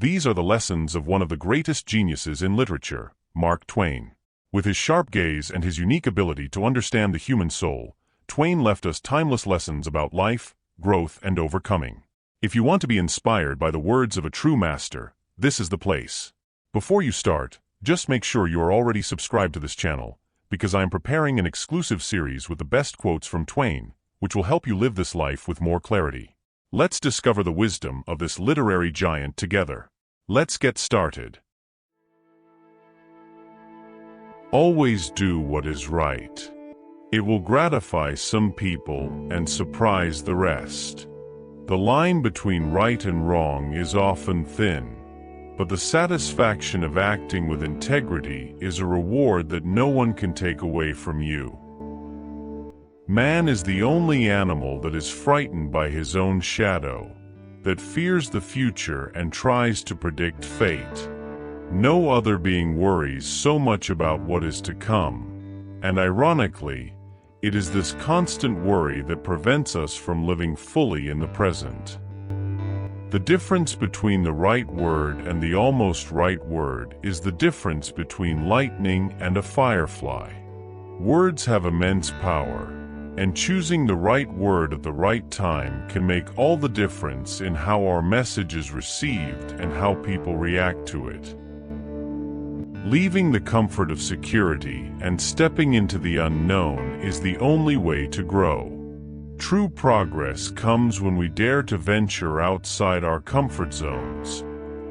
These are the lessons of one of the greatest geniuses in literature, Mark Twain. With his sharp gaze and his unique ability to understand the human soul, Twain left us timeless lessons about life, growth, and overcoming. If you want to be inspired by the words of a true master, this is the place. Before you start, just make sure you are already subscribed to this channel, because I am preparing an exclusive series with the best quotes from Twain, which will help you live this life with more clarity. Let's discover the wisdom of this literary giant together. Let's get started. Always do what is right. It will gratify some people and surprise the rest. The line between right and wrong is often thin, but the satisfaction of acting with integrity is a reward that no one can take away from you. Man is the only animal that is frightened by his own shadow, that fears the future and tries to predict fate. No other being worries so much about what is to come, and ironically, it is this constant worry that prevents us from living fully in the present. The difference between the right word and the almost right word is the difference between lightning and a firefly. Words have immense power, and choosing the right word at the right time can make all the difference in how our message is received and how people react to it. Leaving the comfort of security and stepping into the unknown is the only way to grow. True progress comes when we dare to venture outside our comfort zones,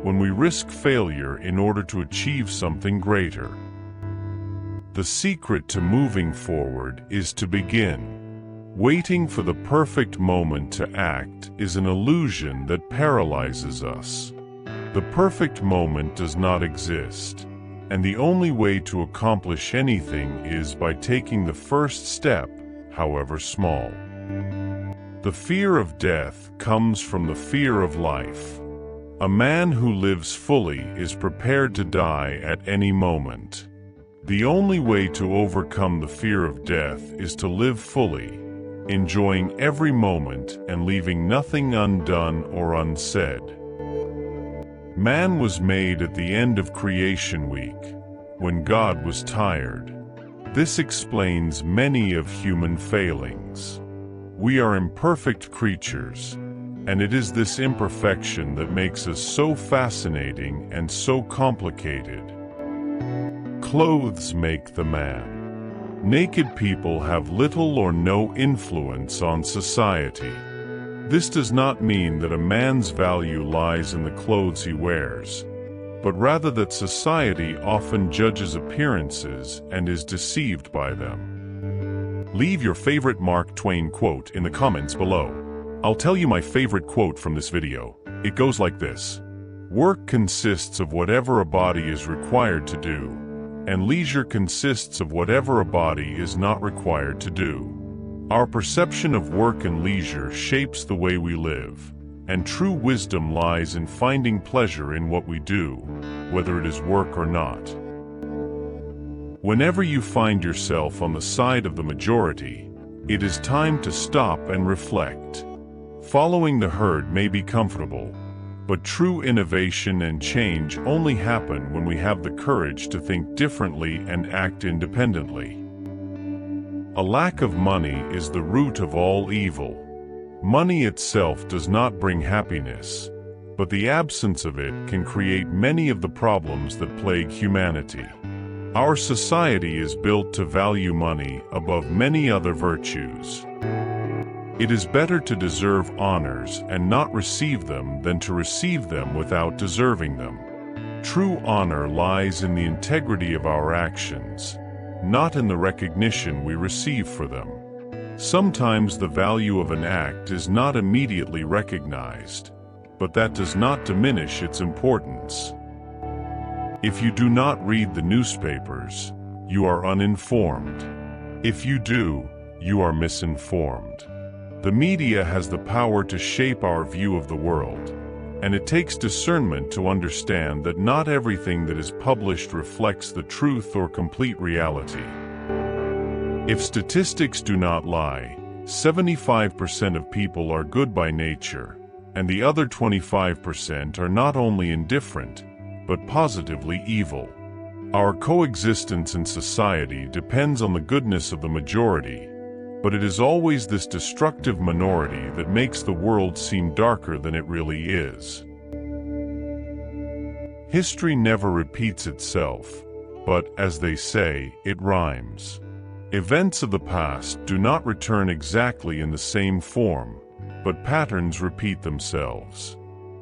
when we risk failure in order to achieve something greater. The secret to moving forward is to begin. Waiting for the perfect moment to act is an illusion that paralyzes us. The perfect moment does not exist, and the only way to accomplish anything is by taking the first step, however small. The fear of death comes from the fear of life. A man who lives fully is prepared to die at any moment. The only way to overcome the fear of death is to live fully, enjoying every moment and leaving nothing undone or unsaid. Man was made at the end of creation week, when God was tired. This explains many of human failings. We are imperfect creatures, and it is this imperfection that makes us so fascinating and so complicated. Clothes make the man. Naked people have little or no influence on society. This does not mean that a man's value lies in the clothes he wears, but rather that society often judges appearances and is deceived by them. Leave your favorite Mark Twain quote in the comments below. I'll tell you my favorite quote from this video. It goes like this: "Work consists of whatever a body is required to do, and leisure consists of whatever a body is not required to do." Our perception of work and leisure shapes the way we live, and true wisdom lies in finding pleasure in what we do, whether it is work or not. Whenever you find yourself on the side of the majority, it is time to stop and reflect. Following the herd may be comfortable, but true innovation and change only happen when we have the courage to think differently and act independently. A lack of money is the root of all evil. Money itself does not bring happiness, but the absence of it can create many of the problems that plague humanity. Our society is built to value money above many other virtues. It is better to deserve honors and not receive them than to receive them without deserving them. True honor lies in the integrity of our actions, not in the recognition we receive for them. Sometimes the value of an act is not immediately recognized, but that does not diminish its importance. If you do not read the newspapers, you are uninformed. If you do, you are misinformed. The media has the power to shape our view of the world, and it takes discernment to understand that not everything that is published reflects the truth or complete reality. If statistics do not lie, 75% of people are good by nature, and the other 25% are not only indifferent, but positively evil. Our coexistence in society depends on the goodness of the majority, but it is always this destructive minority that makes the world seem darker than it really is. History never repeats itself, but, as they say, it rhymes. Events of the past do not return exactly in the same form, but patterns repeat themselves.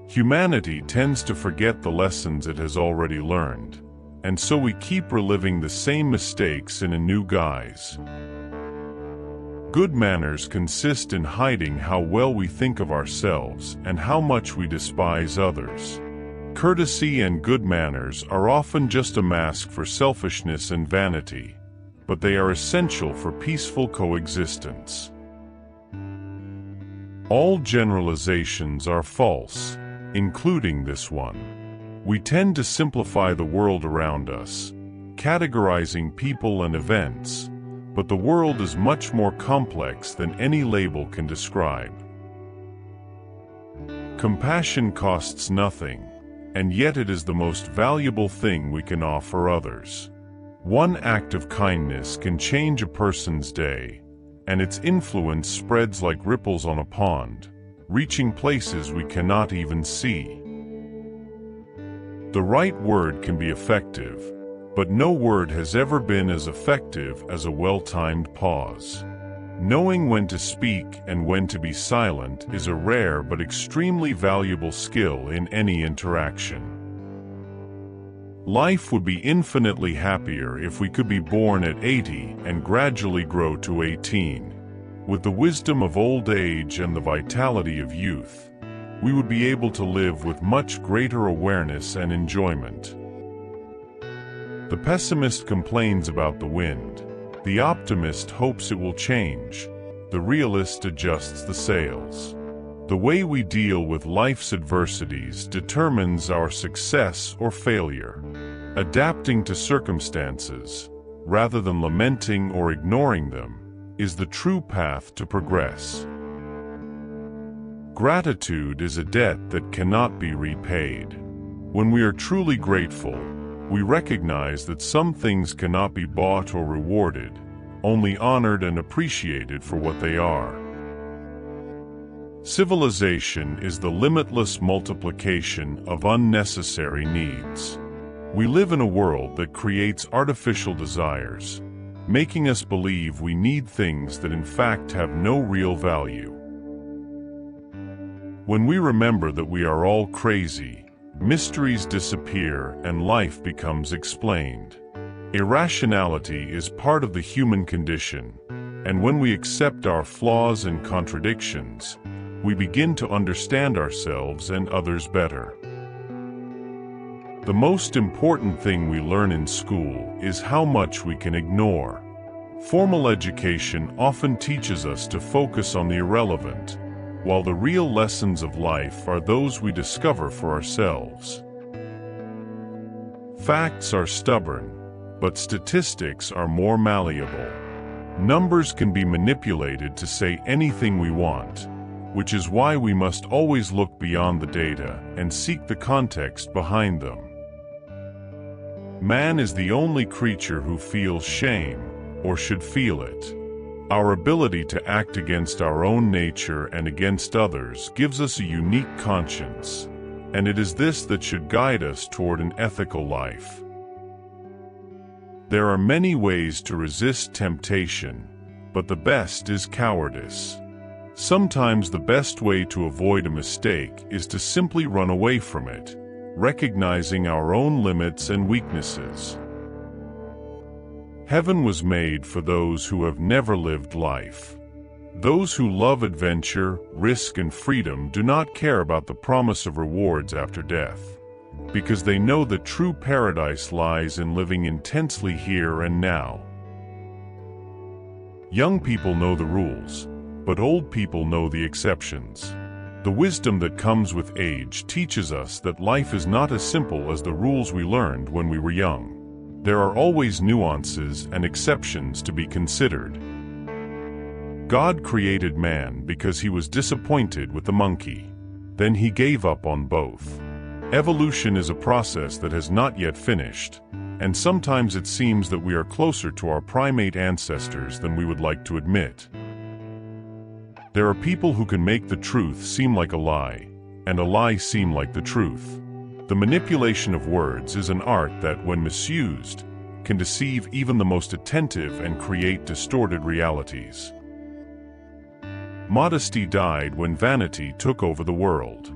Humanity tends to forget the lessons it has already learned, and so we keep reliving the same mistakes in a new guise. Good manners consist in hiding how well we think of ourselves and how much we despise others. Courtesy and good manners are often just a mask for selfishness and vanity, but they are essential for peaceful coexistence. All generalizations are false, including this one. We tend to simplify the world around us, categorizing people and events, but the world is much more complex than any label can describe. Compassion costs nothing, and yet it is the most valuable thing we can offer others. One act of kindness can change a person's day, and its influence spreads like ripples on a pond, reaching places we cannot even see. The right word can be effective, but no word has ever been as effective as a well-timed pause. Knowing when to speak and when to be silent is a rare but extremely valuable skill in any interaction. Life would be infinitely happier if we could be born at 80 and gradually grow to 18. With the wisdom of old age and the vitality of youth, we would be able to live with much greater awareness and enjoyment. The pessimist complains about the wind. The optimist hopes it will change. The realist adjusts the sails. The way we deal with life's adversities determines our success or failure. Adapting to circumstances, rather than lamenting or ignoring them, is the true path to progress. Gratitude is a debt that cannot be repaid. When we are truly grateful, we recognize that some things cannot be bought or rewarded, only honored and appreciated for what they are. Civilization is the limitless multiplication of unnecessary needs. We live in a world that creates artificial desires, making us believe we need things that in fact have no real value. When we remember that we are all crazy, mysteries disappear and life becomes explained. Irrationality is part of the human condition, and when we accept our flaws and contradictions, we begin to understand ourselves and others better. The most important thing we learn in school is how much we can ignore. Formal education often teaches us to focus on the irrelevant, while the real lessons of life are those we discover for ourselves. Facts are stubborn, but statistics are more malleable. Numbers can be manipulated to say anything we want, which is why we must always look beyond the data and seek the context behind them. Man is the only creature who feels shame, or should feel it. Our ability to act against our own nature and against others gives us a unique conscience, and it is this that should guide us toward an ethical life. There are many ways to resist temptation, but the best is cowardice. Sometimes the best way to avoid a mistake is to simply run away from it, recognizing our own limits and weaknesses. Heaven was made for those who have never lived life. Those who love adventure, risk, and freedom do not care about the promise of rewards after death, because they know that true paradise lies in living intensely here and now. Young people know the rules, but old people know the exceptions. The wisdom that comes with age teaches us that life is not as simple as the rules we learned when we were young. There are always nuances and exceptions to be considered. God created man because he was disappointed with the monkey. Then he gave up on both. Evolution is a process that has not yet finished, and sometimes it seems that we are closer to our primate ancestors than we would like to admit. There are people who can make the truth seem like a lie, and a lie seem like the truth. The manipulation of words is an art that, when misused, can deceive even the most attentive and create distorted realities. Modesty died when vanity took over the world.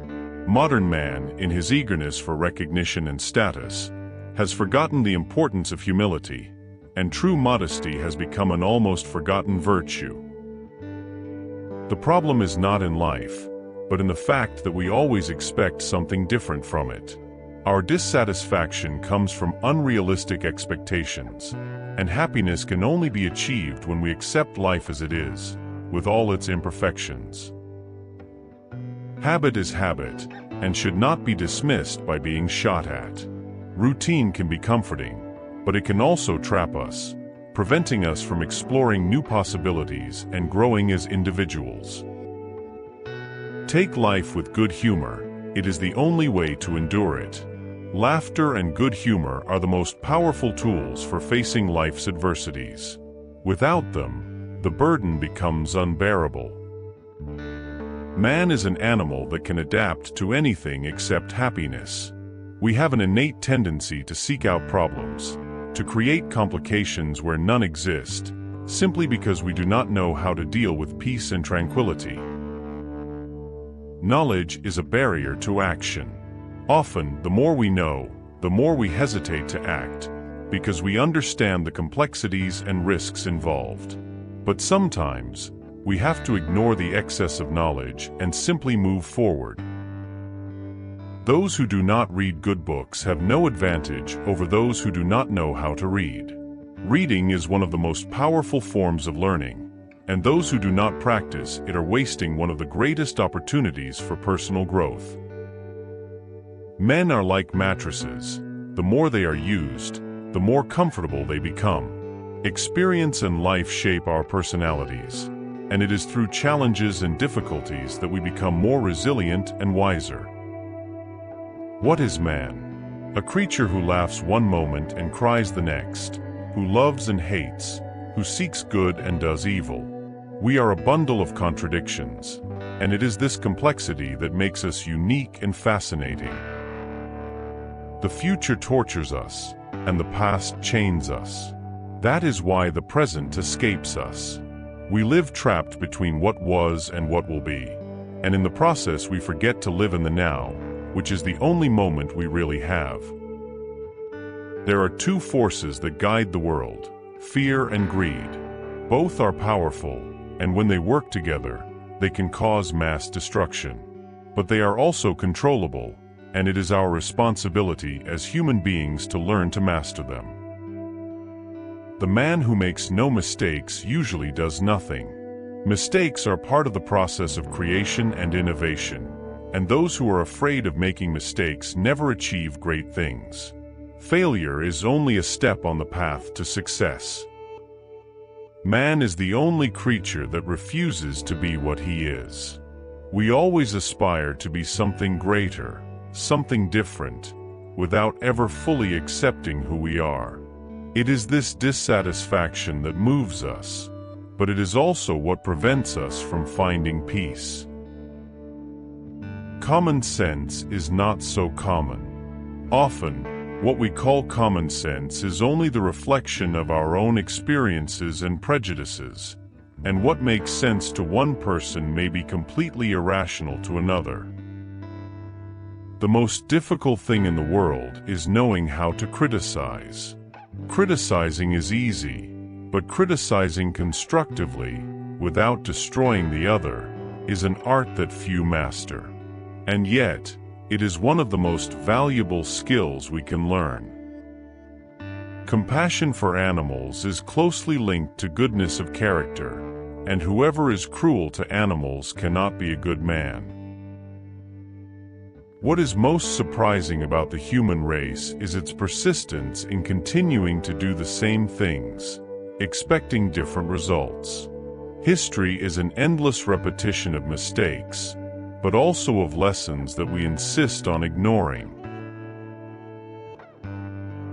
Modern man, in his eagerness for recognition and status, has forgotten the importance of humility, and true modesty has become an almost forgotten virtue. The problem is not in life, but in the fact that we always expect something different from it. Our dissatisfaction comes from unrealistic expectations, and happiness can only be achieved when we accept life as it is, with all its imperfections. Habit is habit, and should not be dismissed by being shot at. Routine can be comforting, but it can also trap us, preventing us from exploring new possibilities and growing as individuals. Take life with good humor. It is the only way to endure it. Laughter and good humor are the most powerful tools for facing life's adversities. Without them, the burden becomes unbearable. Man is an animal that can adapt to anything except happiness. We have an innate tendency to seek out problems, to create complications where none exist, simply because we do not know how to deal with peace and tranquility. Knowledge is a barrier to action. Often, the more we know, the more we hesitate to act, because we understand the complexities and risks involved. But sometimes, we have to ignore the excess of knowledge and simply move forward. Those who do not read good books have no advantage over those who do not know how to read. Reading is one of the most powerful forms of learning, and those who do not practice it are wasting one of the greatest opportunities for personal growth. Men are like mattresses. The more they are used, the more comfortable they become. Experience and life shape our personalities, and it is through challenges and difficulties that we become more resilient and wiser. What is man? A creature who laughs one moment and cries the next, who loves and hates, who seeks good and does evil. We are a bundle of contradictions, and it is this complexity that makes us unique and fascinating. The future tortures us, and the past chains us. That is why the present escapes us. We live trapped between what was and what will be, and in the process we forget to live in the now, which is the only moment we really have. There are two forces that guide the world, fear and greed. Both are powerful, and when they work together, they can cause mass destruction. But they are also controllable, and it is our responsibility as human beings to learn to master them. The man who makes no mistakes usually does nothing. Mistakes are part of the process of creation and innovation, and those who are afraid of making mistakes never achieve great things. Failure is only a step on the path to success. Man is the only creature that refuses to be what he is. We always aspire to be something greater, something different, without ever fully accepting who we are. It is this dissatisfaction that moves us, but it is also what prevents us from finding peace. Common sense is not so common. Often, what we call common sense is only the reflection of our own experiences and prejudices, and what makes sense to one person may be completely irrational to another. The most difficult thing in the world is knowing how to criticize. Criticizing is easy, but criticizing constructively, without destroying the other, is an art that few master. And yet, it is one of the most valuable skills we can learn. Compassion for animals is closely linked to goodness of character, and whoever is cruel to animals cannot be a good man. What is most surprising about the human race is its persistence in continuing to do the same things, expecting different results. History is an endless repetition of mistakes, but also of lessons that we insist on ignoring.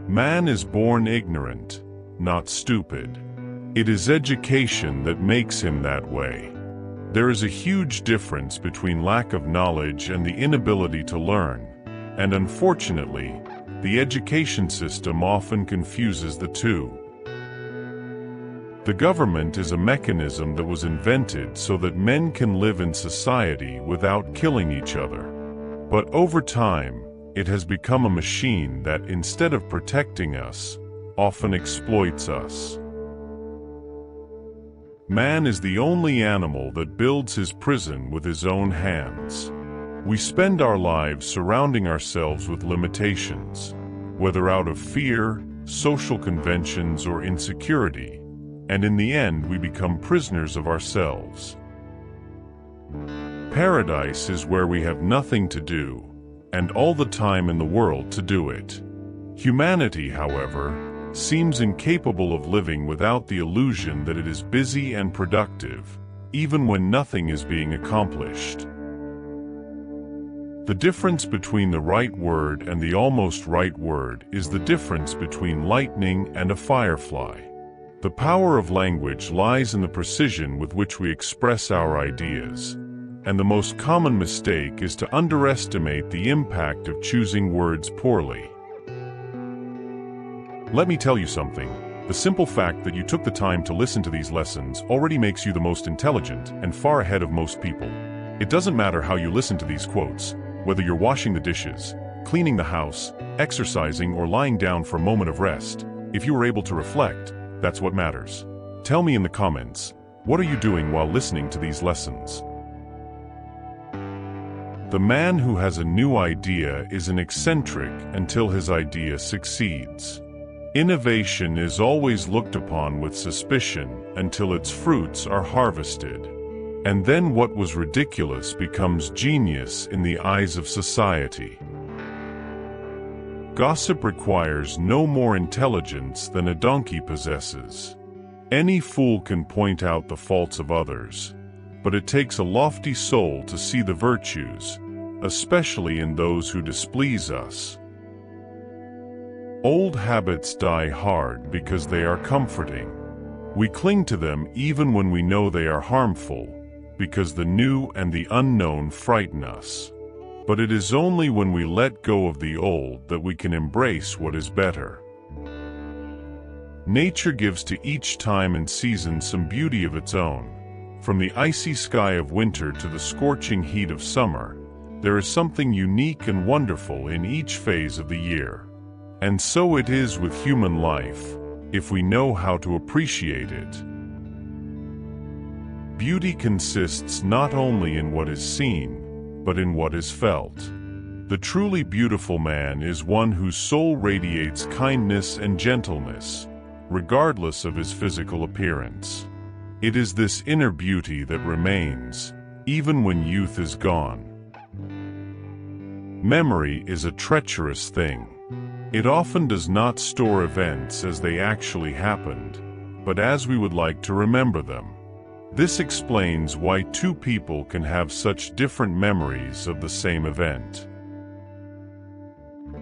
Man is born ignorant, not stupid. It is education that makes him that way. There is a huge difference between lack of knowledge and the inability to learn, and unfortunately, the education system often confuses the two. The government is a mechanism that was invented so that men can live in society without killing each other. But over time, it has become a machine that, instead of protecting us, often exploits us. Man is the only animal that builds his prison with his own hands. We spend our lives surrounding ourselves with limitations, whether out of fear, social conventions, or insecurity, and in the end we become prisoners of ourselves. Paradise is where we have nothing to do, and all the time in the world to do it. Humanity, however, seems incapable of living without the illusion that it is busy and productive, even when nothing is being accomplished. The difference between the right word and the almost right word is the difference between lightning and a firefly. The power of language lies in the precision with which we express our ideas, and the most common mistake is to underestimate the impact of choosing words poorly. Let me tell you something. The simple fact that you took the time to listen to these lessons already makes you the most intelligent and far ahead of most people. It doesn't matter how you listen to these quotes, whether you're washing the dishes, cleaning the house, exercising, or lying down for a moment of rest. If you were able to reflect, that's what matters. Tell me in the comments, what are you doing while listening to these lessons? The man who has a new idea is an eccentric until his idea succeeds. Innovation is always looked upon with suspicion until its fruits are harvested. And then what was ridiculous becomes genius in the eyes of society. Gossip requires no more intelligence than a donkey possesses. Any fool can point out the faults of others, but it takes a lofty soul to see the virtues, especially in those who displease us. Old habits die hard because they are comforting. We cling to them even when we know they are harmful, because the new and the unknown frighten us. But it is only when we let go of the old that we can embrace what is better. Nature gives to each time and season some beauty of its own. From the icy sky of winter to the scorching heat of summer, there is something unique and wonderful in each phase of the year. And so it is with human life, if we know how to appreciate it. Beauty consists not only in what is seen, but in what is felt. The truly beautiful man is one whose soul radiates kindness and gentleness, regardless of his physical appearance. It is this inner beauty that remains, even when youth is gone. Memory is a treacherous thing. It often does not store events as they actually happened, but as we would like to remember them. This explains why two people can have such different memories of the same event.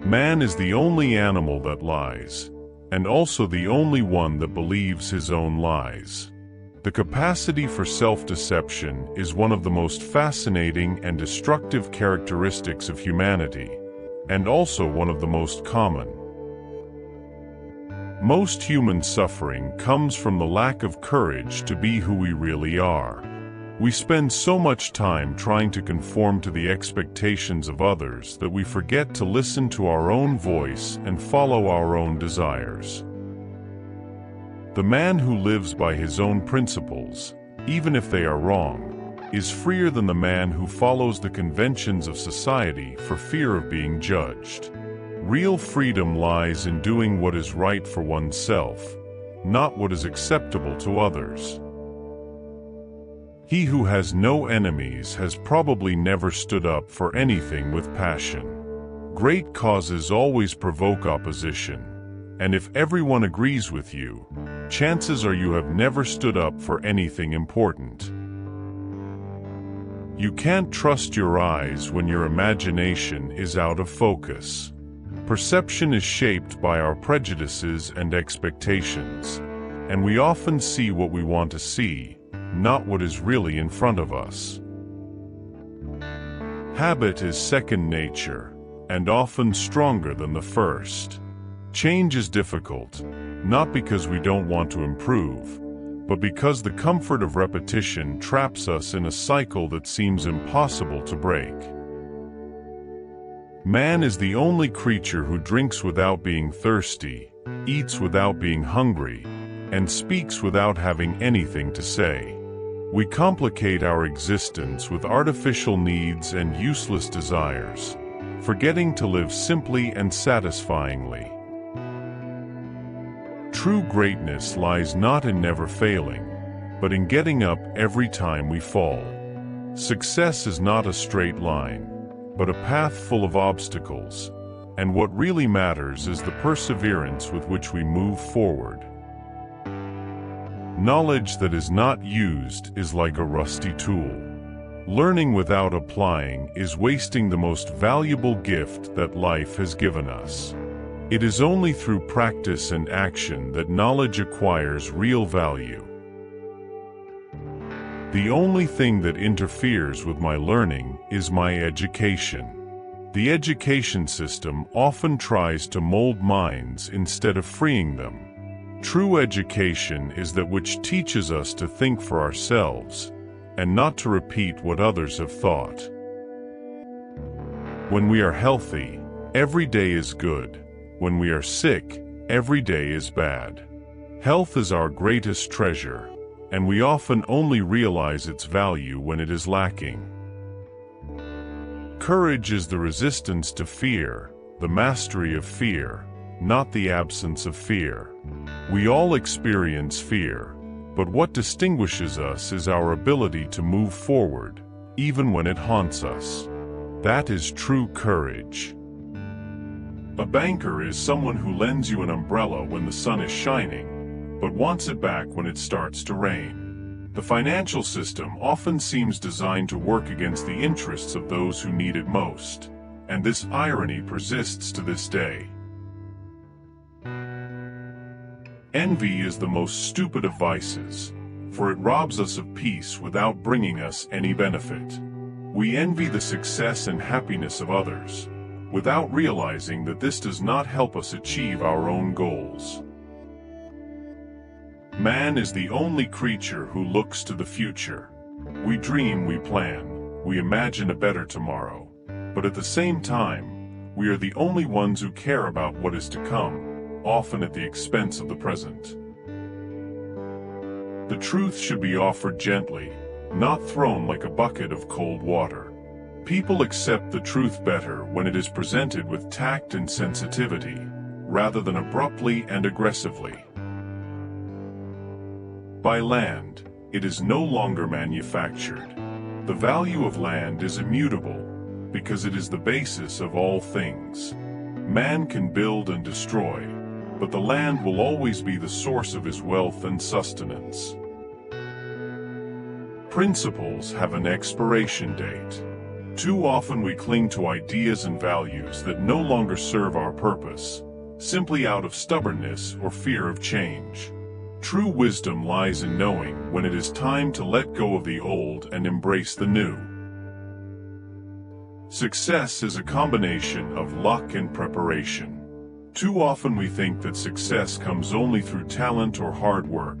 Man is the only animal that lies, and also the only one that believes his own lies. The capacity for self-deception is one of the most fascinating and destructive characteristics of humanity, and also one of the most common. Most human suffering comes from the lack of courage to be who we really are. We spend so much time trying to conform to the expectations of others that we forget to listen to our own voice and follow our own desires. The man who lives by his own principles, even if they are wrong, is freer than the man who follows the conventions of society for fear of being judged. Real freedom lies in doing what is right for oneself, not what is acceptable to others. He who has no enemies has probably never stood up for anything with passion. Great causes always provoke opposition, and if everyone agrees with you, chances are you have never stood up for anything important. You can't trust your eyes when your imagination is out of focus. Perception is shaped by our prejudices and expectations, and we often see what we want to see, not what is really in front of us. Habit is second nature, and often stronger than the first. Change is difficult, not because we don't want to improve, but because the comfort of repetition traps us in a cycle that seems impossible to break. Man is the only creature who drinks without being thirsty, eats without being hungry, and speaks without having anything to say. We complicate our existence with artificial needs and useless desires, forgetting to live simply and satisfyingly. True greatness lies not in never failing, but in getting up every time we fall. Success is not a straight line, but a path full of obstacles, and what really matters is the perseverance with which we move forward. Knowledge that is not used is like a rusty tool. Learning without applying is wasting the most valuable gift that life has given us. It is only through practice and action that knowledge acquires real value. The only thing that interferes with my learning is my education. The education system often tries to mold minds instead of freeing them. True education is that which teaches us to think for ourselves, and not to repeat what others have thought. When we are healthy, every day is good. When we are sick, every day is bad. Health is our greatest treasure, and we often only realize its value when it is lacking. Courage is the resistance to fear, the mastery of fear, not the absence of fear. We all experience fear, but what distinguishes us is our ability to move forward, even when it haunts us. That is true courage. A banker is someone who lends you an umbrella when the sun is shining, but wants it back when it starts to rain. The financial system often seems designed to work against the interests of those who need it most, and this irony persists to this day. Envy is the most stupid of vices, for it robs us of peace without bringing us any benefit. We envy the success and happiness of others, without realizing that this does not help us achieve our own goals. Man is the only creature who looks to the future. We dream, we plan, we imagine a better tomorrow, but at the same time, we are the only ones who care about what is to come, often at the expense of the present. The truth should be offered gently, not thrown like a bucket of cold water. People accept the truth better when it is presented with tact and sensitivity, rather than abruptly and aggressively. By land, it is no longer manufactured. The value of land is immutable, because it is the basis of all things. Man can build and destroy, but the land will always be the source of his wealth and sustenance. Principles have an expiration date. Too often we cling to ideas and values that no longer serve our purpose, simply out of stubbornness or fear of change. True wisdom lies in knowing when it is time to let go of the old and embrace the new. Success is a combination of luck and preparation. Too often we think that success comes only through talent or hard work,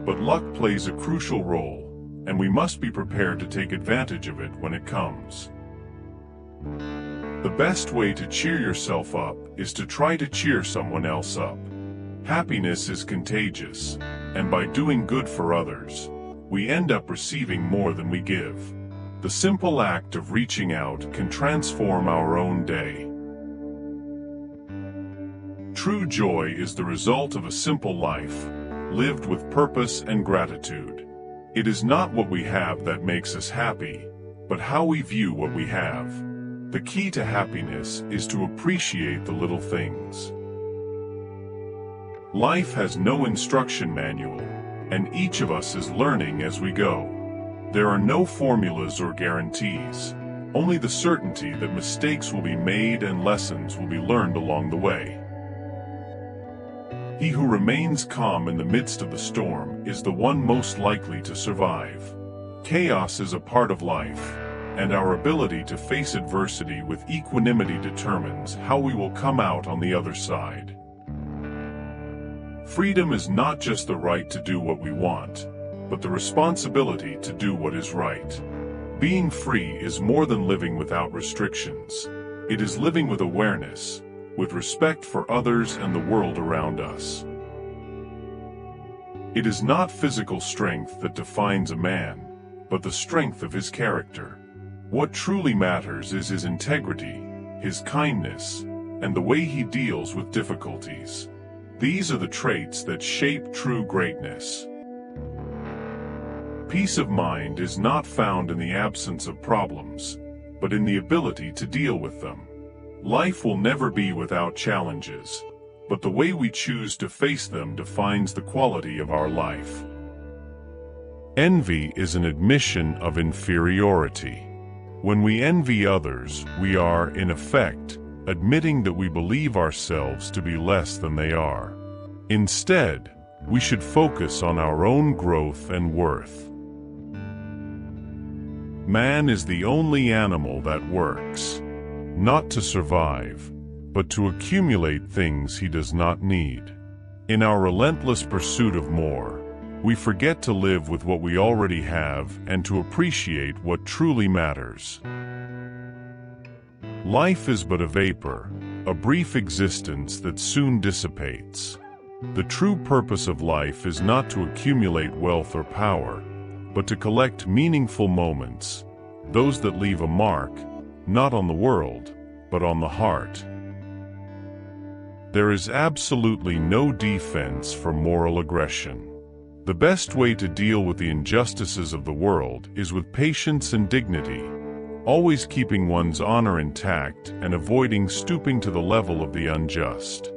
but luck plays a crucial role, and we must be prepared to take advantage of it when it comes. The best way to cheer yourself up is to try to cheer someone else up. Happiness is contagious, and by doing good for others, we end up receiving more than we give. The simple act of reaching out can transform our own day. True joy is the result of a simple life, lived with purpose and gratitude. It is not what we have that makes us happy, but how we view what we have. The key to happiness is to appreciate the little things. Life has no instruction manual, and each of us is learning as we go. There are no formulas or guarantees, only the certainty that mistakes will be made and lessons will be learned along the way. He who remains calm in the midst of the storm is the one most likely to survive. Chaos is a part of life, and our ability to face adversity with equanimity determines how we will come out on the other side. Freedom is not just the right to do what we want, but the responsibility to do what is right. Being free is more than living without restrictions. It is living with awareness, with respect for others and the world around us. It is not physical strength that defines a man, but the strength of his character. What truly matters is his integrity, his kindness, and the way he deals with difficulties. These are the traits that shape true greatness. Peace of mind is not found in the absence of problems, but in the ability to deal with them. Life will never be without challenges, but the way we choose to face them defines the quality of our life. Envy is an admission of inferiority. When we envy others, we are, in effect, admitting that we believe ourselves to be less than they are. Instead, we should focus on our own growth and worth. Man is the only animal that works, not to survive, but to accumulate things he does not need. In our relentless pursuit of more, we forget to live with what we already have and to appreciate what truly matters. Life is but a vapor, a brief existence that soon dissipates. The true purpose of life is not to accumulate wealth or power, but to collect meaningful moments, those that leave a mark, not on the world, but on the heart. There is absolutely no defense for moral aggression. The best way to deal with the injustices of the world is with patience and dignity, always keeping one's honor intact and avoiding stooping to the level of the unjust.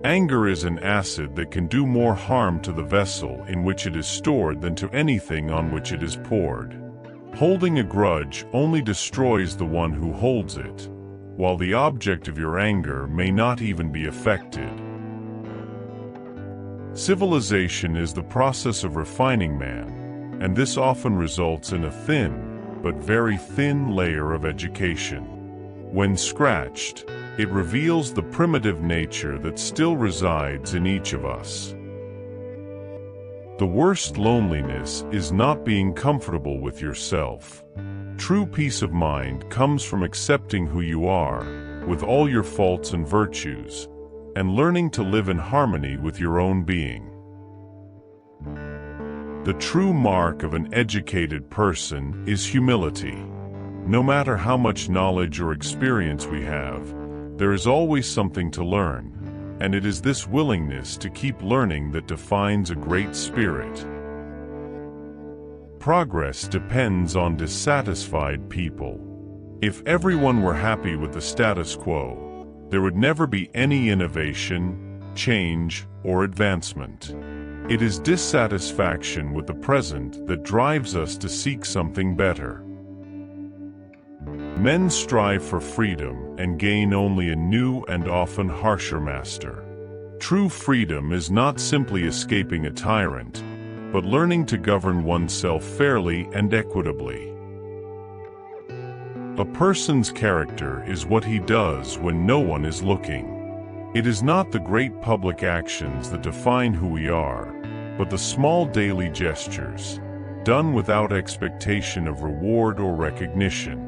Anger is an acid that can do more harm to the vessel in which it is stored than to anything on which it is poured. Holding a grudge only destroys the one who holds it, while the object of your anger may not even be affected. Civilization is the process of refining man, and this often results in a thin, but very thin layer of education. When scratched, it reveals the primitive nature that still resides in each of us. The worst loneliness is not being comfortable with yourself. True peace of mind comes from accepting who you are, with all your faults and virtues, and learning to live in harmony with your own being. The true mark of an educated person is humility. No matter how much knowledge or experience we have, there is always something to learn, and it is this willingness to keep learning that defines a great spirit. Progress depends on dissatisfied people. If everyone were happy with the status quo, there would never be any innovation, change, or advancement. It is dissatisfaction with the present that drives us to seek something better. Men strive for freedom and gain only a new and often harsher master. True freedom is not simply escaping a tyrant, but learning to govern oneself fairly and equitably. A person's character is what he does when no one is looking. It is not the great public actions that define who we are, but the small daily gestures, done without expectation of reward or recognition.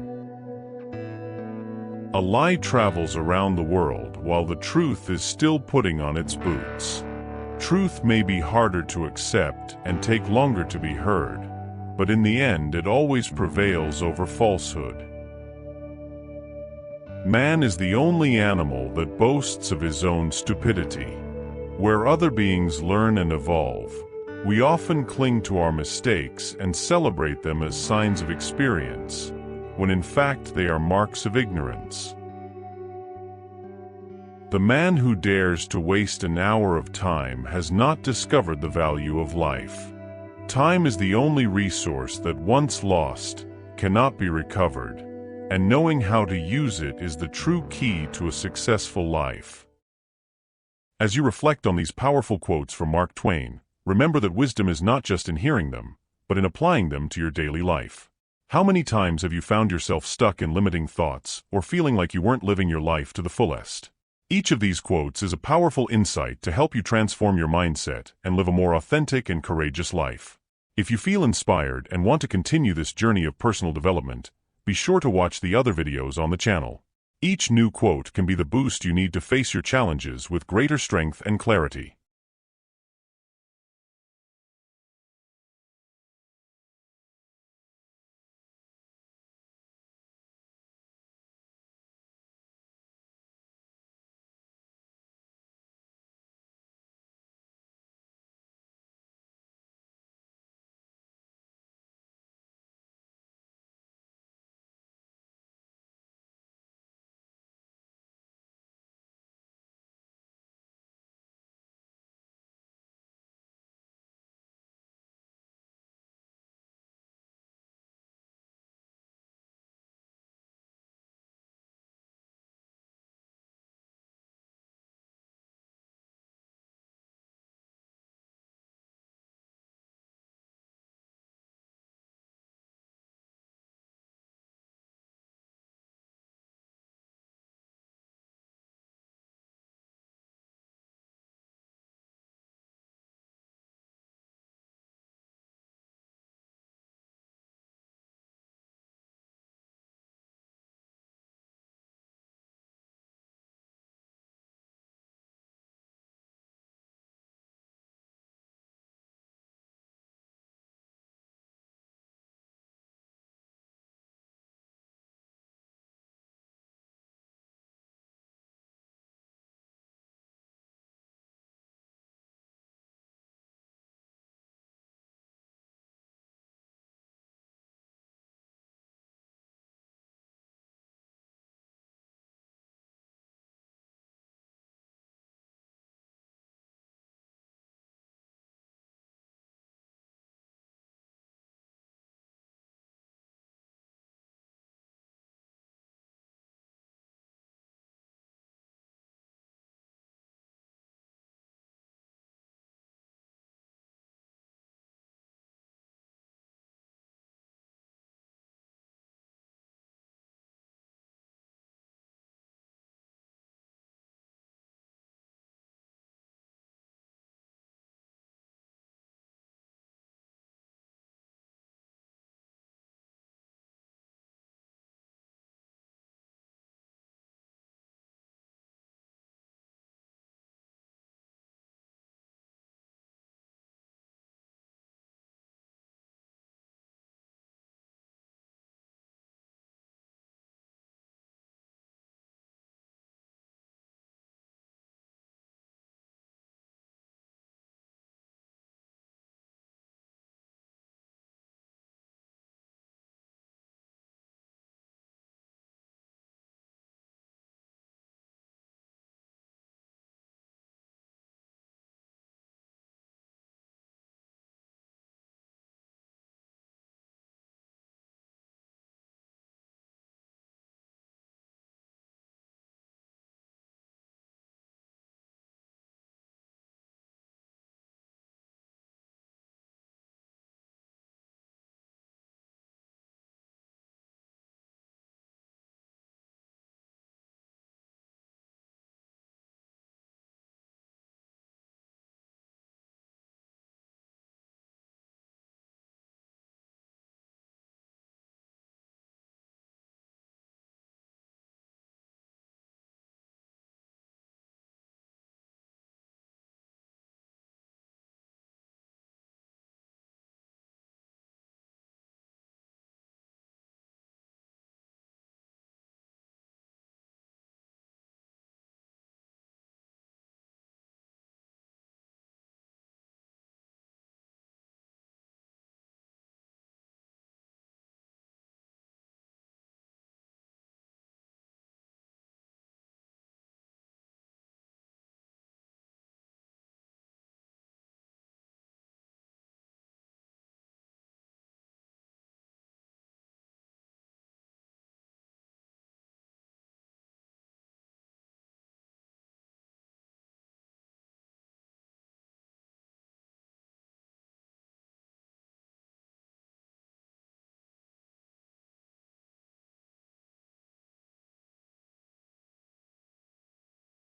A lie travels around the world while the truth is still putting on its boots. Truth may be harder to accept and take longer to be heard, but in the end it always prevails over falsehood. Man is the only animal that boasts of his own stupidity. Where other beings learn and evolve, we often cling to our mistakes and celebrate them as signs of experience, when in fact they are marks of ignorance. The man who dares to waste an hour of time has not discovered the value of life. Time is the only resource that once lost cannot be recovered, and knowing how to use it is the true key to a successful life. As you reflect on these powerful quotes from Mark Twain, remember that wisdom is not just in hearing them, but in applying them to your daily life. How many times have you found yourself stuck in limiting thoughts or feeling like you weren't living your life to the fullest? Each of these quotes is a powerful insight to help you transform your mindset and live a more authentic and courageous life. If you feel inspired and want to continue this journey of personal development, be sure to watch the other videos on the channel. Each new quote can be the boost you need to face your challenges with greater strength and clarity.